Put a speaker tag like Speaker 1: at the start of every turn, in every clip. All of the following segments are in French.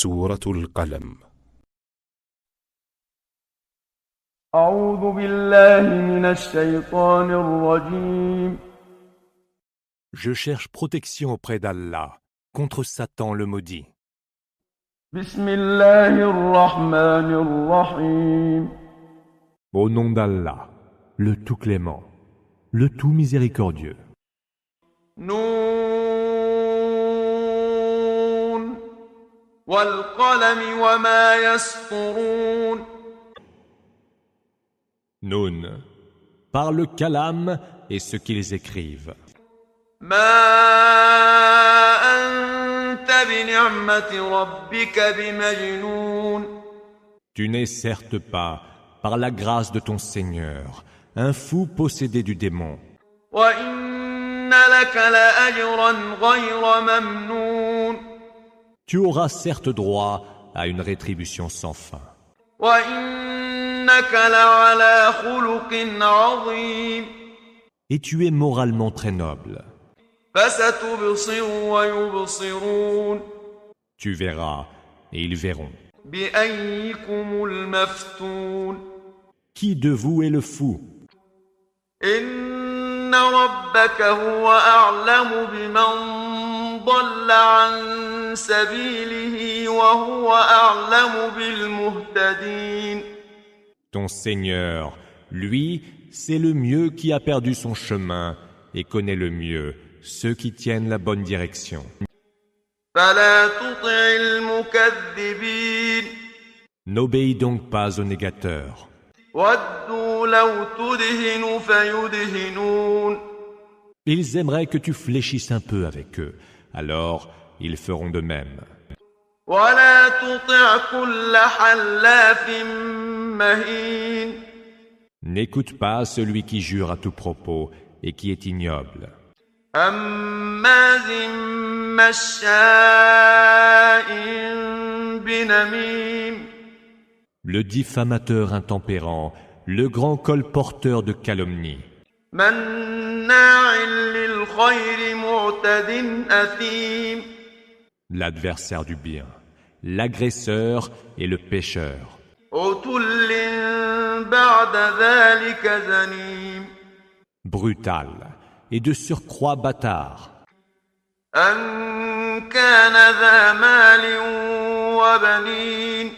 Speaker 1: سورة القلم.
Speaker 2: أعوذ بالله من الشيطان الرجيم.
Speaker 3: Je cherche protection auprès d'Allah contre Satan le maudit.
Speaker 2: بسم الله الرحمن الرحيم.
Speaker 3: Au nom d'Allah, le tout clément, le tout miséricordieux.
Speaker 2: نون والقلم وما يسطرون.
Speaker 3: Nun, par le kalam et ce qu'ils écrivent.
Speaker 2: ما أنت بنعمة ربك بمجنون.
Speaker 3: Tu n'es certes pas, par la grâce de ton Seigneur, un fou possédé du démon.
Speaker 2: وإن لك لأجرا غير ممنون.
Speaker 3: Tu auras certes droit à une rétribution sans fin.
Speaker 2: وإنك لعلى خلق عظيم.
Speaker 3: Et tu es moralement très noble.
Speaker 2: فستبصر ويبصرون.
Speaker 3: Tu verras, et ils verront.
Speaker 2: بأيكم المفتون.
Speaker 3: Qui de vous est le fou?
Speaker 2: إن ربك هو أعلم بمن ضل عن سبيله وهو أعلم بالمهتدين.
Speaker 3: Ton Seigneur, lui, c'est le mieux qui a perdu son chemin et connaît le mieux ceux qui tiennent la bonne direction.
Speaker 2: فلا تطع المكذبين.
Speaker 3: N'obéis donc pas aux négateurs.
Speaker 2: ودوا لو تدهن فيدهنون.
Speaker 3: Ils aimeraient que tu fléchisses un peu avec eux, alors ils feront de même.
Speaker 2: ولا تطع كل حلاف مهين.
Speaker 3: N'écoute pas celui qui jure à tout propos et qui est ignoble.
Speaker 2: هماز مشاء بنميم.
Speaker 3: Le diffamateur intempérant, le grand colporteur de calomnie.
Speaker 2: مناع للخير معتد أثيم.
Speaker 3: L'adversaire du bien, l'agresseur et le pécheur.
Speaker 2: عتل بعد ذلك زنيم.
Speaker 3: Brutal et de surcroît bâtard.
Speaker 2: أن كان ذا مال وبنين.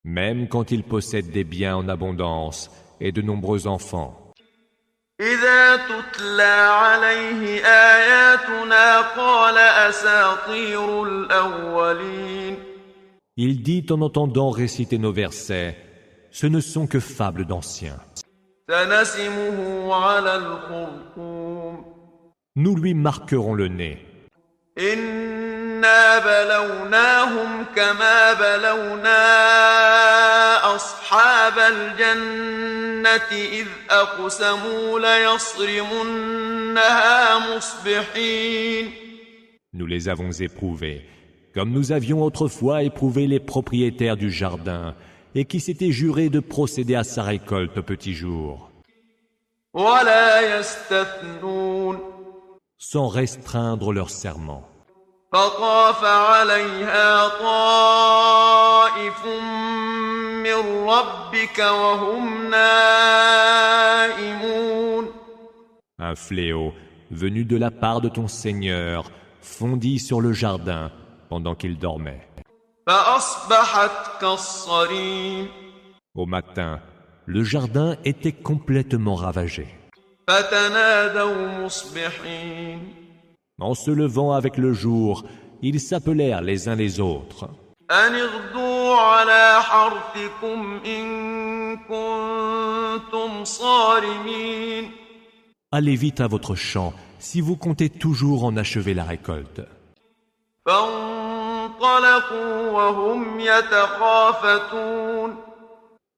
Speaker 3: Même quand il possède des biens en abondance et de nombreux enfants.
Speaker 2: إذا تتلى عليه آياتنا قال أساطير الأولين.
Speaker 3: Il dit en entendant réciter nos versets, ce ne sont que fables d'anciens.
Speaker 2: سنسمه على الخرطوم.
Speaker 3: Nous lui marquerons le nez.
Speaker 2: إنا بلوناهم كما بلونا أصحاب الجنة إذ أقسموا ليصرمنها مصبحين.
Speaker 3: Nous les avons éprouvés, comme nous avions autrefois éprouvé les propriétaires du jardin, et qui s'étaient jurés de procéder à sa récolte au petit jour.
Speaker 2: ولا يستثنون.
Speaker 3: Sans restreindre leur serment.
Speaker 2: فطاف عليها طائف من ربك وهم نائمون.
Speaker 3: Un fléau, venu de la part de ton Seigneur, fondit sur le jardin pendant qu'il dormait.
Speaker 2: فأصبحت كالصريم.
Speaker 3: Au matin, le jardin était complètement ravagé.
Speaker 2: فتنادوا مصبحين.
Speaker 3: En se levant avec le jour, ils s'appelèrent les uns les autres.
Speaker 2: أن اغدوا على حرثكم إن كنتم صارمين.
Speaker 3: Allez vite à votre champ, si vous comptez toujours en achever la récolte.
Speaker 2: فانطلقوا وهم يتخافتون.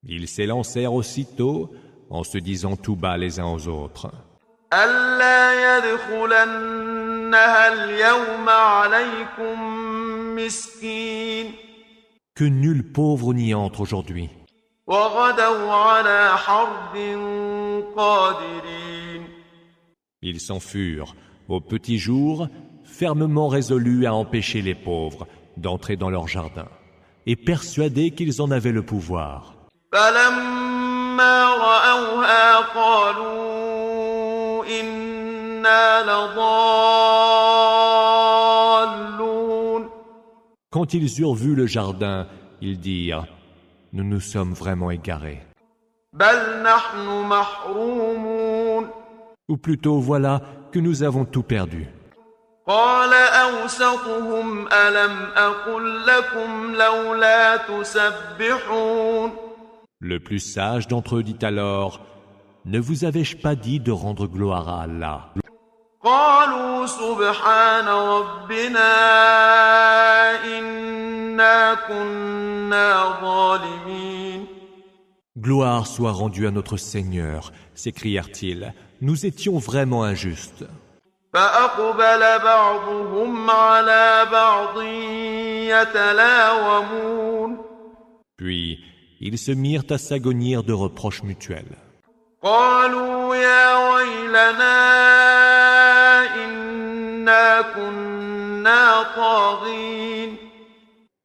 Speaker 3: Ils s'élancèrent aussitôt, en se disant tout bas les uns aux autres.
Speaker 2: ألا يدخلنها اليوم عليكم مسكين.
Speaker 3: Que nul pauvre n'y entre aujourd'hui.
Speaker 2: وغدوا على حرد قادرين.
Speaker 3: Ils s'en furent, au petit jour, fermement résolus à empêcher les pauvres d'entrer dans leur jardin. et persuadés qu'ils en avaient le pouvoir.
Speaker 2: فلما رأوها قالوا إنا لضالون.
Speaker 3: Quand ils eurent vu le jardin, ils dirent « Nous nous sommes vraiment égarés.
Speaker 2: بل نحن محرومون. »
Speaker 3: Ou plutôt, voilà que nous avons tout perdu.
Speaker 2: قال أوسطهم ألم أقل لكم لولا تسبحون.
Speaker 3: Le plus sage d'entre eux dit alors « Ne vous avais-je pas dit de rendre gloire à Allah ?»
Speaker 2: قالوا سبحان ربنا إنا كنا ظالمين.
Speaker 3: Gloire soit rendue à notre Seigneur, s'écrièrent-ils, nous étions vraiment injustes.
Speaker 2: فأقبل بعضهم على بعض يتلاومون.
Speaker 3: Puis, ils se mirent à s'agonir de reproches mutuels.
Speaker 2: قالوا يا ويلنا إنا كنا طاغين.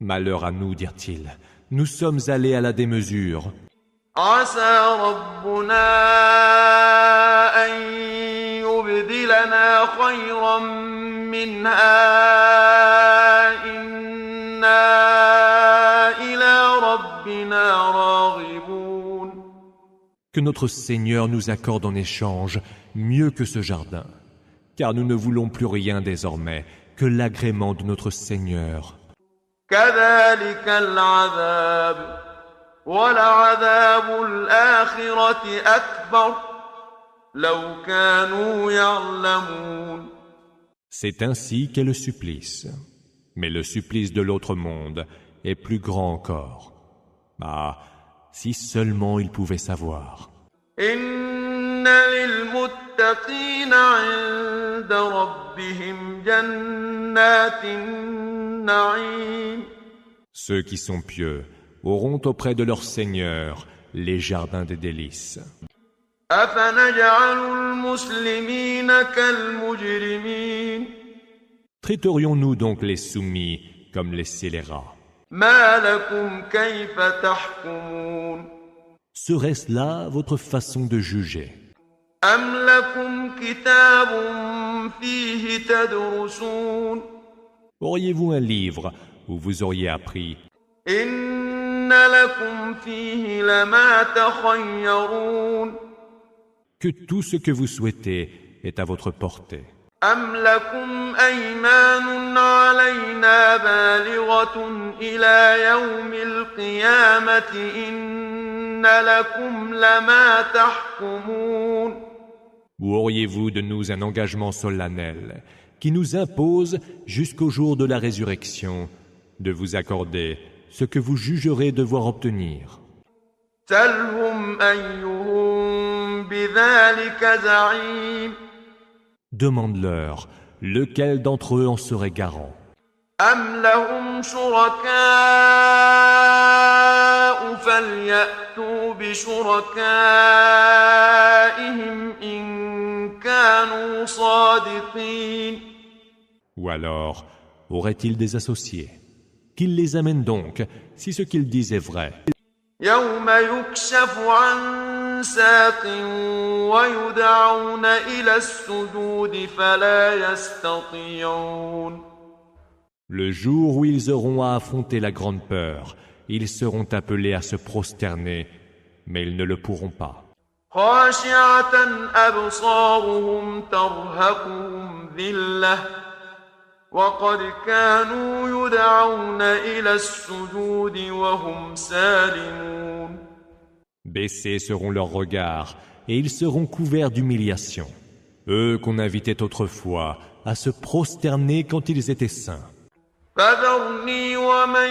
Speaker 3: Malheur à nous, dirent-ils, nous sommes allés à la démesure.
Speaker 2: عسى ربنا أن يبدلنا خيرا منها إنا إلى ربنا راغبون.
Speaker 3: Que notre Seigneur nous accorde en échange mieux que ce jardin, car nous ne voulons plus rien désormais que l'agrément de notre Seigneur.
Speaker 2: كذلك العذاب ولعذاب الآخرة أكبر لو كانوا يعلمون.
Speaker 3: C'est ainsi qu'est le supplice. Mais le supplice de l'autre monde est plus grand encore. Ah, si seulement ils pouvaient savoir.
Speaker 2: إن للمتقين عند ربهم جنات النعيم.
Speaker 3: Ceux qui sont pieux auront auprès de leur Seigneur les jardins des délices.
Speaker 2: أفنجعل المسلمين كالمجرمين.
Speaker 3: Traiterions-nous donc les soumis comme les scélérats?
Speaker 2: ما لكم كيف تحكمون.
Speaker 3: Serait-ce là votre façon de juger?
Speaker 2: أم لكم كتاب فيه تدرسون.
Speaker 3: Auriez-vous un livre où vous auriez appris?
Speaker 2: إن لكم فيه لما تخيرون.
Speaker 3: Que tout ce que vous souhaitez est à votre portée.
Speaker 2: أم لكم أيمان علينا بالغة إلى يوم القيامة إن لكم لما تحكمون.
Speaker 3: Ou auriez-vous de nous un engagement solennel qui nous impose jusqu'au jour de la résurrection de vous accorder ce que vous jugerez devoir obtenir?
Speaker 2: سلهم أيهم بذلك زعيم.
Speaker 3: Demande-leur, lequel d'entre eux en serait garant?
Speaker 2: أم لهم شركاء فليأتوا بشركائهم إن كانوا صادقين.
Speaker 3: Ou alors, auraient-ils des associés? Qu'ils les amènent donc, si ce qu'ils disent est vrai.
Speaker 2: يوم يكشف عن ساق ويدعون إلى السجود فلا يستطيعون.
Speaker 3: Le jour où ils auront à affronter la grande peur, ils seront appelés à se prosterner, mais ils ne le pourront pas.
Speaker 2: خاشعة أبصارهم ترهقهم ذلة وقد كانوا يدعون إلى السجود وهم سالمون.
Speaker 3: Baissés seront leurs regards, et ils seront couverts d'humiliation. Eux qu'on invitait autrefois à se prosterner quand ils étaient saints.
Speaker 2: فذرني ومن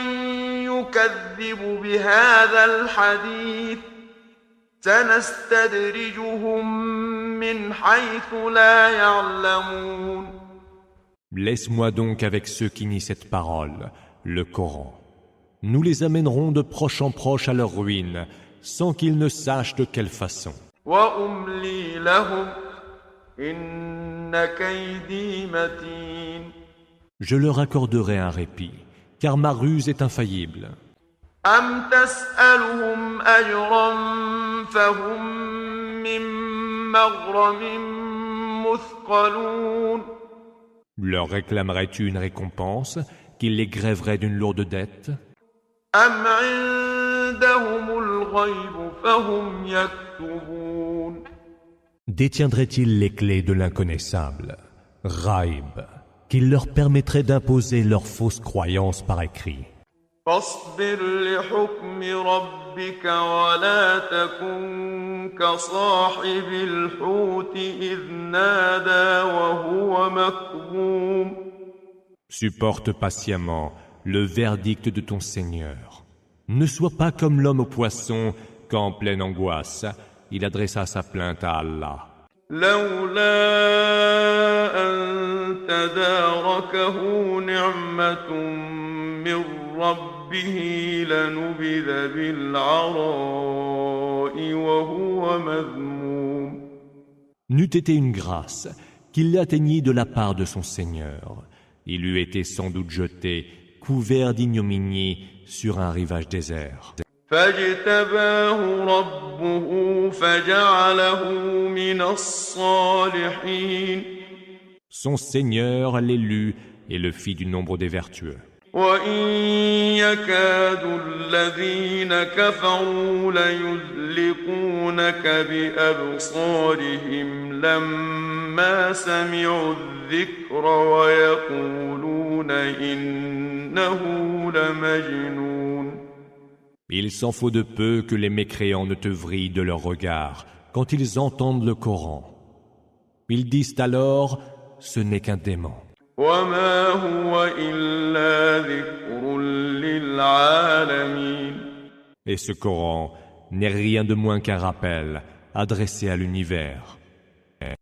Speaker 2: يكذب بهذا الحديث سنستدرجهم من حيث لا يعلمون.
Speaker 3: Laisse-moi donc avec ceux qui nient cette parole, le Coran. Nous les amènerons de proche en proche à leur ruine, sans qu'ils ne sachent de quelle façon.
Speaker 2: وأملي لهم إن كيدي متين.
Speaker 3: Je leur accorderai un répit, car ma ruse est infaillible.
Speaker 2: أم تسألهم أجرا فهم من مغرم مثقلون
Speaker 3: Leur réclamerais-tu une récompense qui les grèverait d'une lourde dette?
Speaker 2: أم عندهم الغيب فهم يكتبون
Speaker 3: Détiendrait-il les clés de l'inconnaissable, Ghaib, qui leur permettrait d'imposer leurs fausses croyances par écrit?
Speaker 2: فاصبر لحكم ربك ولا تكن كصاحب الحوت إذ نادى وهو مكظوم
Speaker 3: Supporte patiemment le verdict de ton Seigneur. Ne sois pas comme l'homme au poisson qu'en pleine angoisse, il adressa sa plainte à Allah.
Speaker 2: لولا أن تداركه نعمة من ربه لنبذ بالعراء وهو مذموم
Speaker 3: N'eût été une grâce qu'il l'atteignît de la part de son Seigneur. Il eût été sans doute jeté, couvert d'ignominie, sur un rivage désert.
Speaker 2: فاجتباه ربه فجعله من الصالحين
Speaker 3: Son Seigneur l'élut et le fit du nombre des vertueux.
Speaker 2: وإن يكاد الذين كفروا ليزلقونك بأبصارهم لما سمعوا الذكر ويقولون إنه لمجنون
Speaker 3: Il s'en faut de peu que les mécréants ne te vrillent de leur regard quand ils entendent le Coran. Ils disent alors, ce n'est qu'un démon.
Speaker 2: وما هو إلا ذكر للعالمين
Speaker 3: Et ce Coran n'est rien de moins qu'un rappel adressé à l'univers.